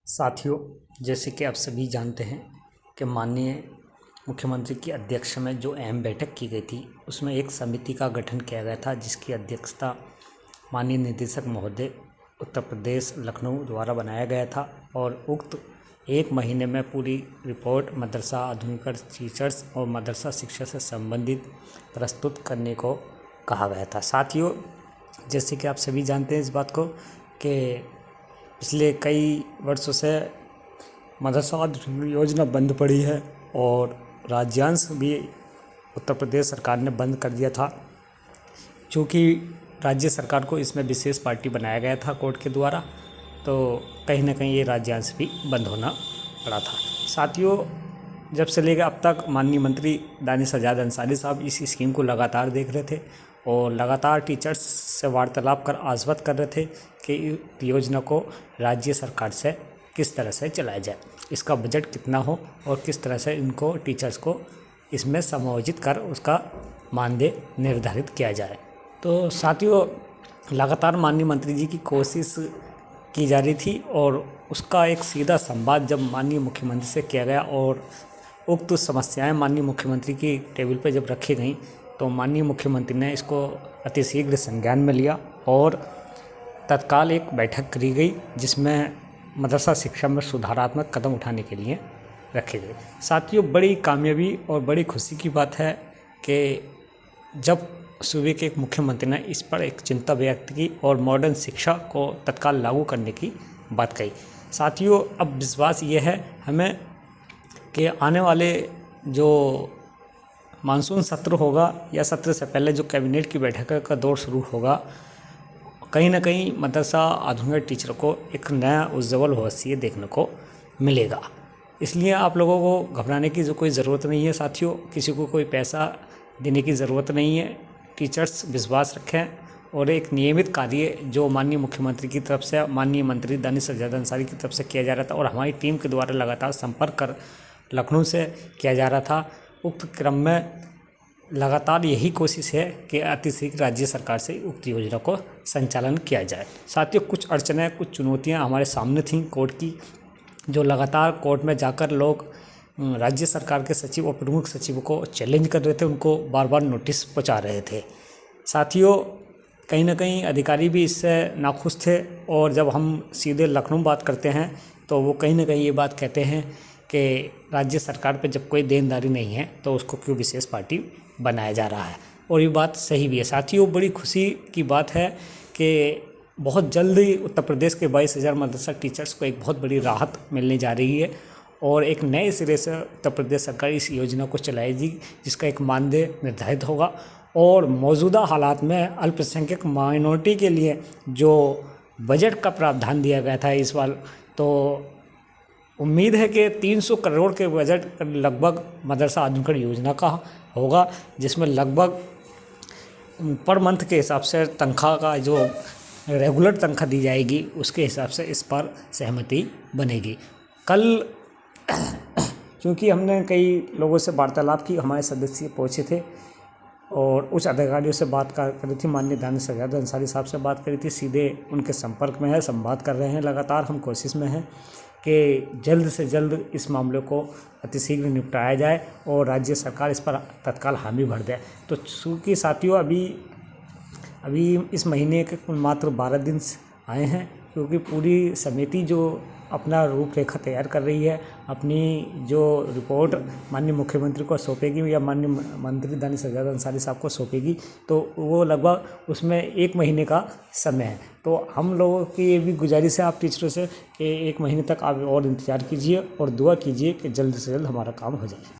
साथियों, जैसे कि आप सभी जानते हैं कि माननीय मुख्यमंत्री की अध्यक्ष में जो अहम बैठक की गई थी, उसमें एक समिति का गठन किया गया था, जिसकी अध्यक्षता माननीय निदेशक महोदय उत्तर प्रदेश लखनऊ द्वारा बनाया गया था। और उक्त एक महीने में पूरी रिपोर्ट मदरसा आधुनिकीकरण टीचर्स और मदरसा शिक्षा से संबंधित प्रस्तुत करने को कहा गया था। साथियों, जैसे कि आप सभी जानते हैं इस बात को कि पिछले कई वर्षों से मदरसा आधुनिकीकरण योजना बंद पड़ी है और राज्यांश भी उत्तर प्रदेश सरकार ने बंद कर दिया था, चूँकि राज्य सरकार को इसमें विशेष पार्टी बनाया गया था कोर्ट के द्वारा, तो कहीं ना कहीं ये राज्यांश भी बंद होना पड़ा था। साथियों, जब से लेकर अब तक माननीय मंत्री दानिश आज़ाद अंसारी साहब इस स्कीम को लगातार देख रहे थे और लगातार टीचर्स से वार्तालाप कर आश्वस्त कर रहे थे कि योजना को राज्य सरकार से किस तरह से चलाया जाए, इसका बजट कितना हो और किस तरह से इनको टीचर्स को इसमें समायोजित कर उसका मानदेय निर्धारित किया जाए। तो साथियों, लगातार माननीय मंत्री जी की कोशिश की जा रही थी और उसका एक सीधा संवाद जब माननीय मुख्यमंत्री से किया गया और उक्त समस्याएं माननीय मुख्यमंत्री की टेबल पर जब रखी गई, तो माननीय मुख्यमंत्री ने इसको अतिशीघ्र संज्ञान में लिया और तत्काल एक बैठक करी गई, जिसमें मदरसा शिक्षा में सुधारात्मक कदम उठाने के लिए रखे गए। साथियों, बड़ी कामयाबी और बड़ी खुशी की बात है कि जब सूबे के एक मुख्यमंत्री ने इस पर एक चिंता व्यक्त की और मॉडर्न शिक्षा को तत्काल लागू करने की बात कही। साथियों, अब विश्वास ये है हमें कि आने वाले जो मानसून सत्र होगा या सत्र से पहले जो कैबिनेट की बैठक का दौर शुरू होगा, कहीं ना कहीं मदरसा आधुनिक टीचर को एक नया उज्ज्वल भविष्य देखने को मिलेगा। इसलिए आप लोगों को घबराने की जो कोई ज़रूरत नहीं है। साथियों, किसी को कोई पैसा देने की ज़रूरत नहीं है। टीचर्स विश्वास रखें और एक नियमित कार्य जो माननीय मुख्यमंत्री की तरफ से, माननीय मंत्री दानिश आज़ाद अंसारी की तरफ से किया जा रहा था और हमारी टीम के द्वारा लगातार संपर्क कर लखनऊ से किया जा रहा था, उक्त क्रम में लगातार यही कोशिश है कि अतिशीघ्र राज्य सरकार से उक्त योजना को संचालन किया जाए। साथियों, कुछ अड़चनें, कुछ चुनौतियां हमारे सामने थीं कोर्ट की, जो लगातार कोर्ट में जाकर लोग राज्य सरकार के सचिव और प्रमुख सचिव को चैलेंज कर रहे थे, उनको बार बार नोटिस पहुंचा रहे थे। साथियों, कहीं ना कहीं अधिकारी भी इससे नाखुश थे और जब हम सीधे लखनऊ बात करते हैं तो वो कहीं ना कहीं ये बात कहते हैं कि राज्य सरकार पे जब कोई देनदारी नहीं है तो उसको क्यों विशेष पार्टी बनाया जा रहा है, और ये बात सही भी है। साथियों, बड़ी खुशी की बात है कि बहुत जल्दी उत्तर प्रदेश के 22,000 मदरसा टीचर्स को एक बहुत बड़ी राहत मिलने जा रही है और एक नए सिरे से उत्तर प्रदेश सरकार इस योजना को चलाएगी, जिसका एक मानदेय निर्धारित होगा। और मौजूदा हालात में अल्पसंख्यक माइनॉरिटी के लिए जो बजट का प्रावधान दिया गया था इस बार, तो उम्मीद है कि 300 करोड़ के बजट लगभग मदरसा आधुनिकीकरण योजना का होगा, जिसमें लगभग पर मंथ के हिसाब से तनख्वाह का जो रेगुलर तनख्वाह दी जाएगी उसके हिसाब से इस पर सहमति बनेगी। कल क्योंकि हमने कई लोगों से वार्तालाप की, हमारे सदस्य पहुँचे थे और उच्च अधिकारियों से बात करी थी, माननीय दानिश आज़ाद अंसारी साहब से बात करी थी, सीधे उनके संपर्क में है, संवाद कर रहे हैं। लगातार हम कोशिश में हैं कि जल्द से जल्द इस मामले को अतिशीघ्र निपटाया जाए और राज्य सरकार इस पर तत्काल हामी भर दे। तो चूँकि साथियों अभी इस महीने के मात्र 12 दिन आए हैं, क्योंकि पूरी समिति जो अपना रूपरेखा तैयार कर रही है, अपनी जो रिपोर्ट माननीय मुख्यमंत्री को सौंपेगी या माननीय मंत्री दानिश आज़ाद अंसारी साहब को सौंपेगी, तो वो लगभग उसमें 1 महीने का समय है। तो हम लोगों की ये भी गुजारिश है आप टीचरों से कि 1 महीने तक आप और इंतज़ार कीजिए और दुआ कीजिए कि जल्द से जल्द हमारा काम हो जाए।